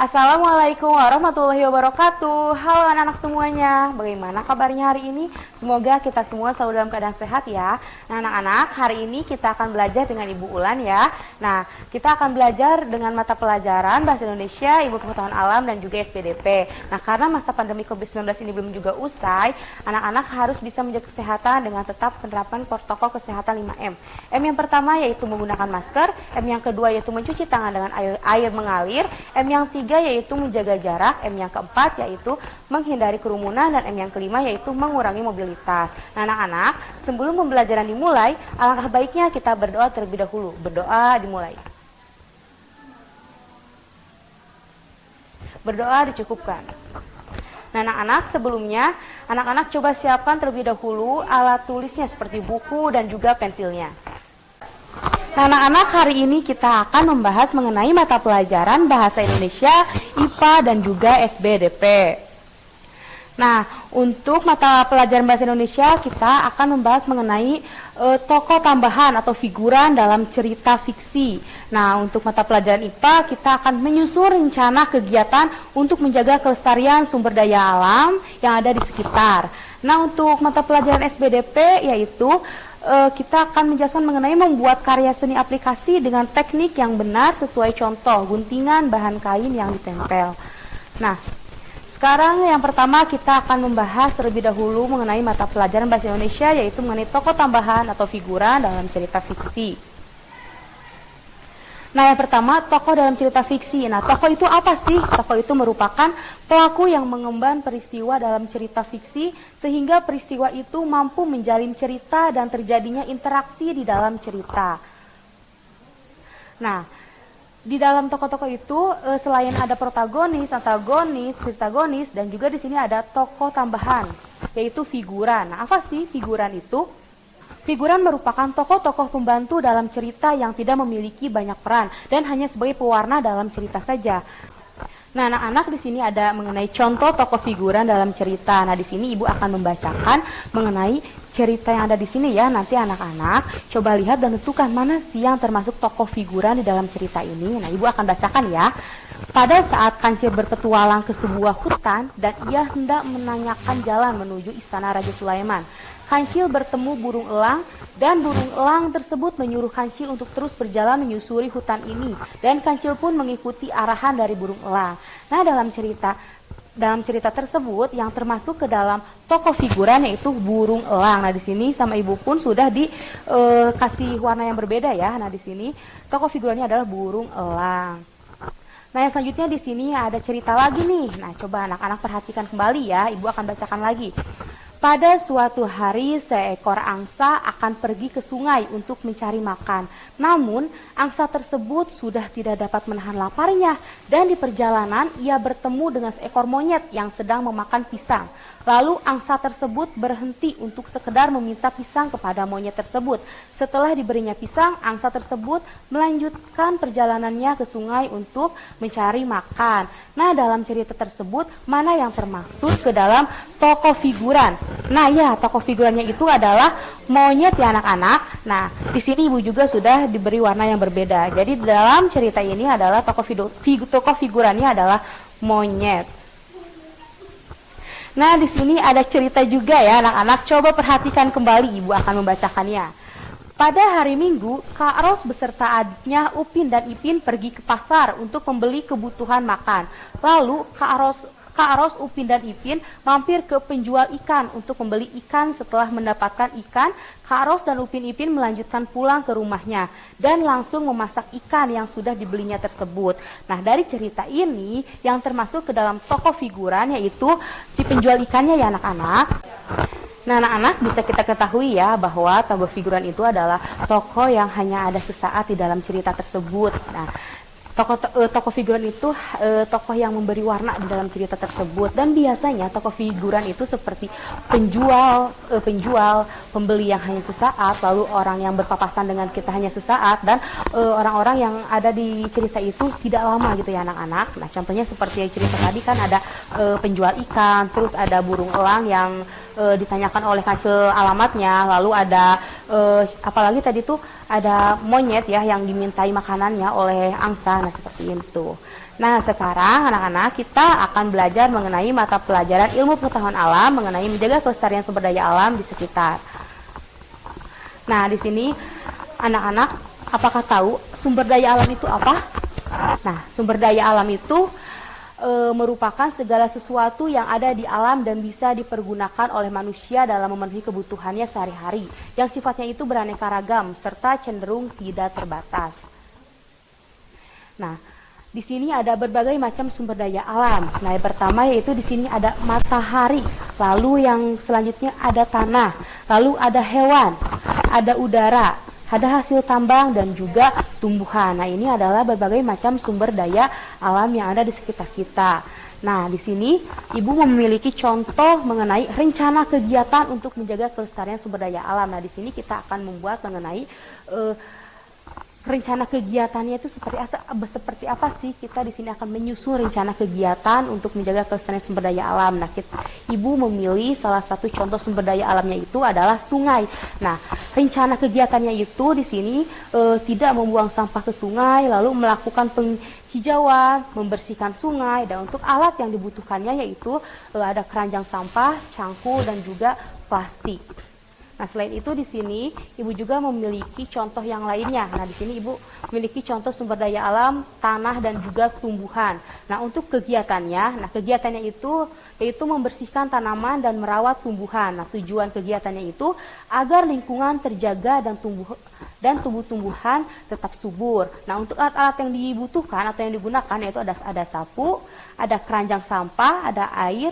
Assalamualaikum warahmatullahi wabarakatuh. Halo anak-anak semuanya, bagaimana kabarnya hari ini? Semoga kita semua selalu dalam keadaan sehat ya. Nah anak-anak, hari ini kita akan belajar dengan Ibu Ulan ya. Nah, kita akan belajar dengan mata pelajaran Bahasa Indonesia, Ilmu Pengetahuan Alam, dan juga SPDP. Nah, karena masa pandemi COVID-19 ini belum juga usai, anak-anak harus bisa menjaga kesehatan dengan tetap penerapan protokol kesehatan 5M. M yang pertama yaitu menggunakan masker, M yang kedua yaitu mencuci tangan dengan air mengalir, M yang ketiga yaitu menjaga jarak, M yang keempat yaitu menghindari kerumunan, dan M yang kelima yaitu mengurangi mobilitas. Nah anak-anak, sebelum pembelajaran dimulai, alangkah baiknya kita berdoa terlebih dahulu. Berdoa dimulai. Berdoa dicukupkan. Nah anak-anak, sebelumnya anak-anak coba siapkan terlebih dahulu alat tulisnya seperti buku dan juga pensilnya. Nah anak-anak, hari ini kita akan membahas mengenai mata pelajaran Bahasa Indonesia, IPA, dan juga SBDP. Nah, untuk mata pelajaran Bahasa Indonesia kita akan membahas mengenai tokoh tambahan atau figuran dalam cerita fiksi. Nah, untuk mata pelajaran IPA kita akan menyusun rencana kegiatan untuk menjaga kelestarian sumber daya alam yang ada di sekitar. Nah, untuk mata pelajaran SBDP yaitu kita akan menjelaskan mengenai membuat karya seni aplikasi dengan teknik yang benar sesuai contoh guntingan bahan kain yang ditempel. Nah, sekarang yang pertama kita akan membahas terlebih dahulu mengenai mata pelajaran Bahasa Indonesia yaitu mengenai tokoh tambahan atau figuran dalam cerita fiksi. Nah yang pertama, tokoh dalam cerita fiksi. Nah tokoh itu apa sih? Tokoh itu merupakan pelaku yang mengemban peristiwa dalam cerita fiksi sehingga peristiwa itu mampu menjalin cerita dan terjadinya interaksi di dalam cerita. Nah, di dalam tokoh-tokoh itu selain ada protagonis, antagonis, ceritagonis, dan juga di sini ada tokoh tambahan yaitu figuran. Nah apa sih figuran itu? Figuran merupakan tokoh-tokoh pembantu dalam cerita yang tidak memiliki banyak peran dan hanya sebagai pewarna dalam cerita saja. Nah, anak-anak di sini ada mengenai contoh tokoh figuran dalam cerita. Nah, di sini Ibu akan membacakan mengenai cerita yang ada di sini ya. Nanti anak-anak coba lihat dan tentukan mana sih yang termasuk tokoh figuran di dalam cerita ini. Nah, Ibu akan bacakan ya. Pada saat Kancil berpetualang ke sebuah hutan dan ia hendak menanyakan jalan menuju istana Raja Sulaiman, Kancil bertemu burung elang dan burung elang tersebut menyuruh Kancil untuk terus berjalan menyusuri hutan ini dan Kancil pun mengikuti arahan dari burung elang. Nah, dalam cerita tersebut yang termasuk ke dalam tokoh figuran yaitu burung elang. Nah, di sini sama Ibu pun sudah dikasih warna yang berbeda ya. Nah, di sini tokoh figurannya adalah burung elang. Nah, yang selanjutnya di sini ada cerita lagi nih. Nah, coba anak-anak perhatikan kembali ya. Ibu akan bacakan lagi. Pada suatu hari, seekor angsa akan pergi ke sungai untuk mencari makan. Namun, angsa tersebut sudah tidak dapat menahan laparnya dan di perjalanan ia bertemu dengan seekor monyet yang sedang memakan pisang. Lalu angsa tersebut berhenti untuk sekedar meminta pisang kepada monyet tersebut. Setelah diberinya pisang, angsa tersebut melanjutkan perjalanannya ke sungai untuk mencari makan. Nah, dalam cerita tersebut, mana yang termaksud ke dalam tokoh figuran? Nah, ya, tokoh figurannya itu adalah monyet ya anak-anak. Nah, di sini Ibu juga sudah diberi warna yang berbeda. Jadi, dalam cerita ini adalah tokoh figurannya adalah monyet. Nah, di sini ada cerita juga ya anak-anak. Coba perhatikan kembali, Ibu akan membacakannya. Pada hari Minggu, Kak Ros beserta adiknya Upin dan Ipin pergi ke pasar untuk membeli kebutuhan makan. Lalu Kak Ros, Upin, dan Ipin mampir ke penjual ikan untuk membeli ikan. Setelah mendapatkan ikan, Kak Ros dan Upin Ipin melanjutkan pulang ke rumahnya dan langsung memasak ikan yang sudah dibelinya tersebut. Nah, dari cerita ini yang termasuk ke dalam tokoh figuran yaitu si penjual ikannya ya anak-anak. Nah, anak-anak bisa kita ketahui ya bahwa tokoh figuran itu adalah tokoh yang hanya ada sesaat di dalam cerita tersebut. Nah, tokoh figuran itu tokoh yang memberi warna di dalam cerita tersebut, dan biasanya tokoh figuran itu seperti penjual, pembeli yang hanya sesaat, lalu orang yang berpapasan dengan kita hanya sesaat, dan orang-orang yang ada di cerita itu tidak lama gitu ya anak-anak. Nah, contohnya seperti yang cerita tadi kan ada penjual ikan, terus ada burung elang yang ditanyakan oleh Kancil alamatnya, lalu ada apalagi tadi tuh ada monyet ya yang dimintai makanannya oleh angsa. Nah, seperti itu. Nah, sekarang anak-anak kita akan belajar mengenai mata pelajaran ilmu pengetahuan alam mengenai menjaga kelestarian sumber daya alam di sekitar. Nah, di sini anak-anak apakah tahu sumber daya alam itu apa? Nah, sumber daya alam itu merupakan segala sesuatu yang ada di alam dan bisa dipergunakan oleh manusia dalam memenuhi kebutuhannya sehari-hari, yang sifatnya itu beraneka ragam serta cenderung tidak terbatas. Nah, di sini ada berbagai macam sumber daya alam. Nah, yang pertama yaitu di sini ada matahari, lalu yang selanjutnya ada tanah, lalu ada hewan, ada udara, ada hasil tambang dan juga tumbuhan. Nah, ini adalah berbagai macam sumber daya alam yang ada di sekitar kita. Nah, di sini Ibu memiliki contoh mengenai rencana kegiatan untuk menjaga kelestarian sumber daya alam. Nah, di sini kita akan membuat mengenai rencana kegiatannya itu seperti apa sih? Kita di sini akan menyusun rencana kegiatan untuk menjaga kelestarian sumber daya alam. Nah, Ibu memilih salah satu contoh sumber daya alamnya itu adalah sungai. Nah, rencana kegiatannya itu di sini tidak membuang sampah ke sungai, lalu melakukan penghijauan, membersihkan sungai, dan untuk alat yang dibutuhkannya yaitu ada keranjang sampah, cangkul, dan juga plastik. Nah, selain itu di sini Ibu juga memiliki contoh yang lainnya. Nah, di sini Ibu memiliki contoh sumber daya alam, tanah dan juga tumbuhan. Nah, untuk kegiatannya, kegiatannya itu yaitu membersihkan tanaman dan merawat tumbuhan. Nah, tujuan kegiatannya itu agar lingkungan terjaga dan tumbuh-tumbuhan tetap subur. Nah, untuk alat-alat yang dibutuhkan atau yang digunakan yaitu ada sapu, ada keranjang sampah, ada air,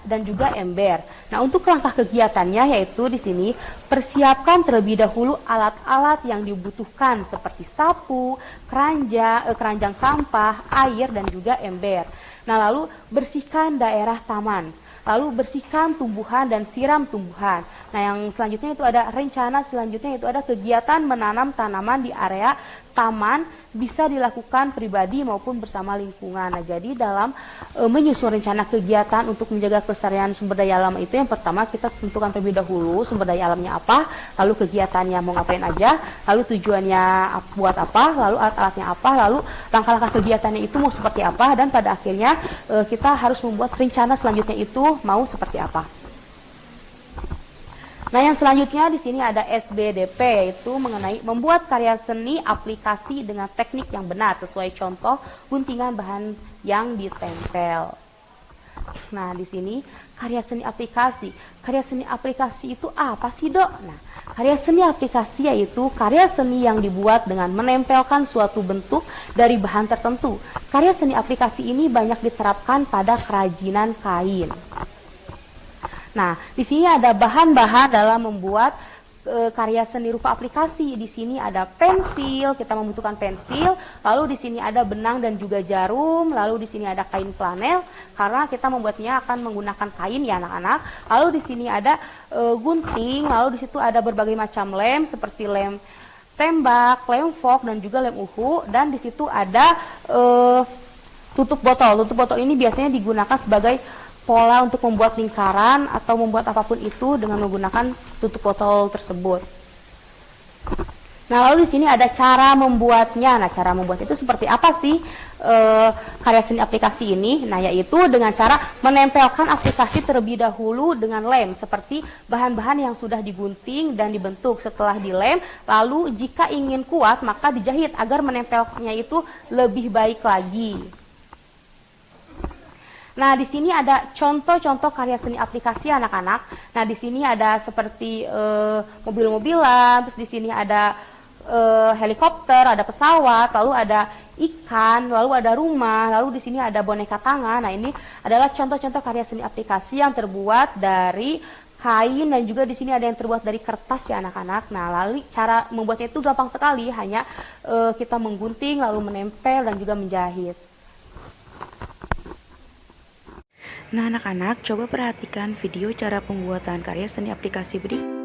dan juga ember. Nah, untuk langkah kegiatannya yaitu di sini persiapkan terlebih dahulu alat-alat yang dibutuhkan seperti sapu, keranjang sampah, air, dan juga ember. Nah, lalu bersihkan daerah taman, lalu bersihkan tumbuhan dan siram tumbuhan. Nah, yang selanjutnya itu ada rencana selanjutnya itu ada kegiatan menanam tanaman di area taman, bisa dilakukan pribadi maupun bersama lingkungan. Nah, jadi dalam menyusun rencana kegiatan untuk menjaga kelestarian sumber daya alam itu yang pertama kita tentukan terlebih dahulu sumber daya alamnya apa, lalu kegiatannya mau ngapain aja, lalu tujuannya buat apa, lalu alat-alatnya apa, lalu langkah-langkah kegiatannya itu mau seperti apa, dan pada akhirnya kita harus membuat rencana selanjutnya itu mau seperti apa. Nah, yang selanjutnya di sini ada SBDP, yaitu mengenai membuat karya seni aplikasi dengan teknik yang benar sesuai contoh guntingan bahan yang ditempel. Nah, di sini karya seni aplikasi. Karya seni aplikasi itu apa sih, Dok? Nah, karya seni aplikasi yaitu karya seni yang dibuat dengan menempelkan suatu bentuk dari bahan tertentu. Karya seni aplikasi ini banyak diterapkan pada kerajinan kain. Nah, di sini ada bahan-bahan dalam membuat karya seni rupa aplikasi. Di sini ada pensil, kita membutuhkan pensil, lalu di sini ada benang dan juga jarum, lalu di sini ada kain flanel karena kita membuatnya akan menggunakan kain ya anak-anak. Lalu di sini ada gunting, lalu di situ ada berbagai macam lem seperti lem tembak, lem fok, dan juga lem uhu, dan di situ ada tutup botol. Tutup botol ini biasanya digunakan sebagai pola untuk membuat lingkaran atau membuat apapun itu dengan menggunakan tutup botol tersebut. Nah, lalu di sini ada cara membuatnya. Nah, cara membuat itu seperti apa sih karya seni aplikasi ini? Nah, yaitu dengan cara menempelkan aplikasi terlebih dahulu dengan lem seperti bahan-bahan yang sudah digunting dan dibentuk. Setelah dilem, lalu jika ingin kuat maka dijahit agar menempelnya itu lebih baik lagi. Nah, di sini ada contoh-contoh karya seni aplikasi anak-anak. Nah, di sini ada seperti mobil-mobilan, terus di sini ada helikopter, ada pesawat, lalu ada ikan, lalu ada rumah, lalu di sini ada boneka tangan. Nah, ini adalah contoh-contoh karya seni aplikasi yang terbuat dari kain, dan juga di sini ada yang terbuat dari kertas ya anak-anak. Nah, lalu cara membuatnya itu gampang sekali, hanya kita menggunting lalu menempel dan juga menjahit. Nah, anak-anak, coba perhatikan video cara pembuatan karya seni aplikasi berikut.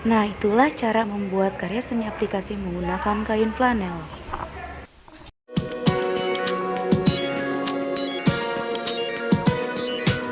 Nah, itulah cara membuat karya seni aplikasi menggunakan kain flanel.